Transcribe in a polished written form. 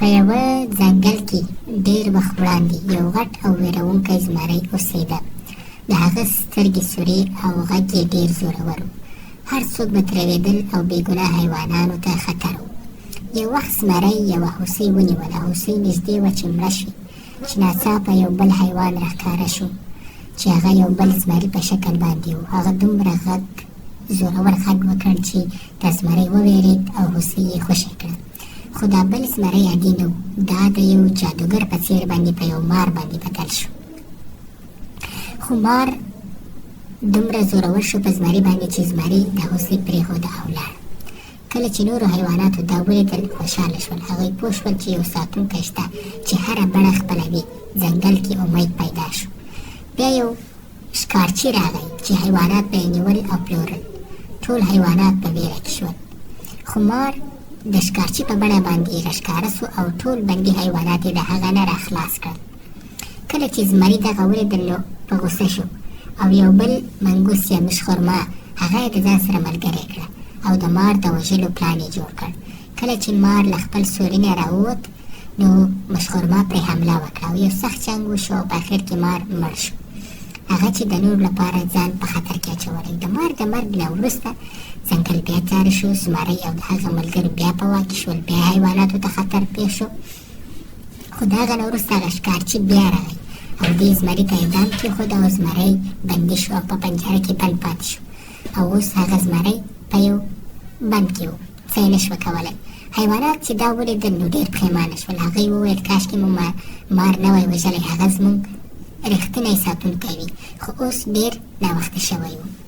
په یوه ځنګل کې ډېر وخت وړاندې یو غټ او ویرونکی زمری اوسېده. د هغه سترګې سورې او غږ یې ډېر زورور و. هر څوک به ترېدل او بېګناه حیوانانو ته خطر و. یو وخت زمری یوه هوسۍ ونیوله. هوسۍ نږدې وه چې مړه شي چې ناڅاپه یو بل حیوان راښکاره شو چې هغه یو بل زمري په شکل باندې و. هغه دومره زورور غږ وکړ چې د زمري وویرېد او هوسۍ یې خوشې کړه. خو دا بل زمری عادي نه و. دا د یو جادوګر په څېر باندې په یو مار باندې بدل شو. خو مار دومره زورور شو په زمري باندې چې زمري د هوسۍ پرېښوده او لاړ. کله چې نورو حیواناتو دا ولیدل خوشحاله شول. هغوی پوه شول چې یو ساتونکی شته چې هره بڼه خپلوي. ځنګل کې امید پیدا شو. بیا یو ښکارچی راغی چې حیوانات به یې نیول او پلورل. ټول حیوانات په ویره کې شول. خو مار د ښکارچي په بڼه باندې راښکاره سو او ټول بندي حیوانات یې د هغه نه راخلاص کړل. کله چې زمري دغه ولیدل نو په غوسه شو او یو بل منګوس یا مشخورما هغه یې د ځان سره ملګری کړه او د مار د وژلو پلان یې جوړ کړ. کله چې مار له خپل سوري نه راووت نو مشخورما پرې حمله وکړه او یو سخت جنګ وشو او په اخر کې مار مړ شو. هغه چې د نورو لپاره ځان په خطر کې اچولی. د مار د مرګ نه وروسته ځنګل بیا تیاره شو. زمری او د هغه ملګري بیا په واک کې شول. بیا حیواناتو ته خطر پېښ شو. خو د هغه نه وروسته هغه ښکارچي بیا راغی او دې زمري ته یې دام کېښود او زمری بندي شو او په پنجره کې بند پاتې شو. او اوس هغه زمری په یو بند کې و. څه یې نه شوه کولی. حیوانات چې دا ولیدل نو ډېر پښیمانه شول. هغوی وویل کاشکې مو مار نه وای وژلی. هغه زموږ رښتینی ساتونکی وي. خو اوس ډېر ناوخته شوی و.